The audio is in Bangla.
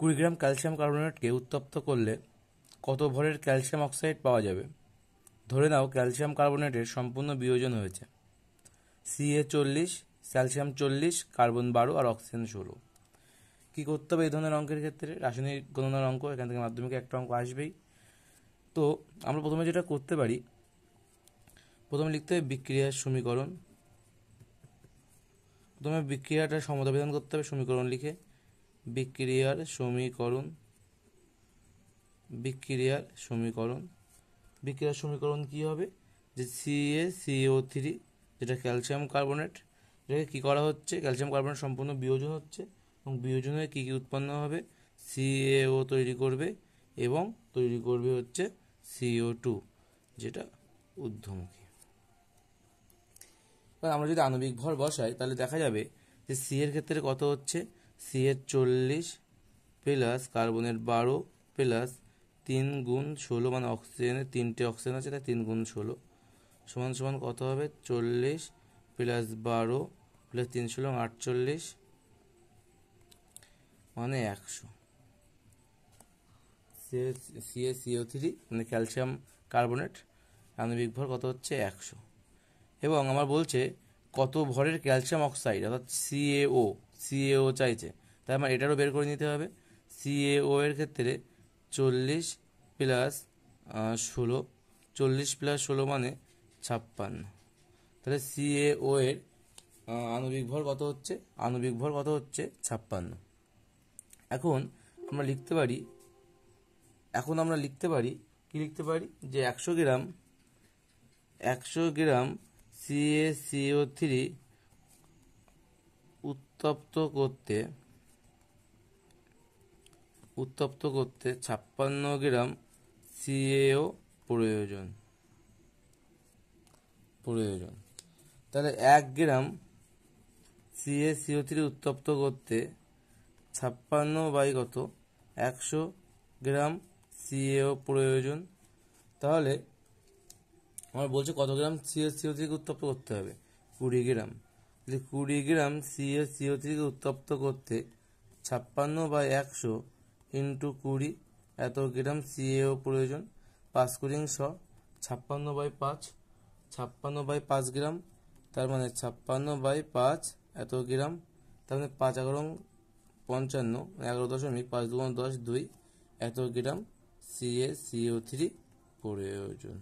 20 গ্রাম ক্যালসিয়াম কার্বনেটকে উত্তপ্ত করলে কত ভরের ক্যালসিয়াম অক্সাইড পাওয়া যাবে? ধরে নাও ক্যালসিয়াম কার্বনেটের সম্পূর্ণ বিয়োজন হয়েছে। Ca40, ক্যালসিয়াম 40, কার্বন 12 আর অক্সিজেন 16। কী করতে হবে এই ধরনের অঙ্কের ক্ষেত্রে? রাসায়নিক গণনার অঙ্ক, এখান থেকে মাধ্যমিকে একটা অঙ্ক আসবেই। তো আমরা প্রথমে যেটা করতে পারি, প্রথমে লিখতে হবে বিক্রিয়ার সমীকরণ। প্রথমে বিক্রিয়াটা সমতাবিধান করতে হবে সমীকরণ লিখে। বিক্রিয়ার সমীকরণ কি হবে? যে CaCO3, যেটা ক্যালসিয়াম কার্বনেট, এটাকে কী করা হচ্ছে? ক্যালসিয়াম কার্বনেট সম্পূর্ণ বিয়োজন হচ্ছে এবং বিয়োজন হয়ে কী কী উৎপন্ন হবে? CaO তৈরি করবে এবং তৈরি করবে হচ্ছে CO2, যেটা ঊর্ধ্বমুখী। আমরা যদি আণবিক ভর বসাই তাহলে দেখা যাবে যে সি এর ক্ষেত্রে কত হচ্ছে? সি এর 40 প্লাস কার্বনের 12 প্লাস 3 গুণ 16, মানে অক্সিজেনের 3টে অক্সিজেন আছে, তাই 3 গুণ 16 সমান সমান কত হবে? 40 প্লাস 12 প্লাস 3 16 48, মানে 100। CaCO3 মানে ক্যালসিয়াম কার্বনেট আণবিক ভর কত হচ্ছে? 100। এবং আমার বলছে কত ভরের ক্যালসিয়াম অক্সাইড, অর্থাৎ CaO চাইছে, তাই আমার এটারও বের করে নিতে হবে। CaO এর ক্ষেত্রে 40 প্লাস 16, 40 প্লাস 16 মানে 56। তাহলে CaO এর আণবিক ভর কত হচ্ছে? 56। এখন আমরা লিখতে পারি কি লিখতে পারি? যে 100 গ্রাম CaCO3 উত্তপ্ত করতে 56 গ্রাম CaO প্রয়োজন। তাহলে 1 গ্রাম CaCO3 উত্তপ্ত করতে 56 বাই কত? 100 গ্রাম CaO প্রয়োজন। তাহলে আমার বলছে কত গ্রাম CaCO3 কে উত্তপ্ত করতে হবে? 20 গ্রাম। 20 গ্রাম CaCO3 কে উত্তপ্ত করতে 56 বাই 100 ইন্টু 20, এত গ্রাম CaO প্রয়োজন। 5 কুড়ি 100, 56 বাই 5 গ্রাম, তার মানে 56 বাই 5 এত গ্রাম, তার মানে 5 11 55, 11.5 2 10 2, এত গ্রাম CaCO3 প্রয়োজন।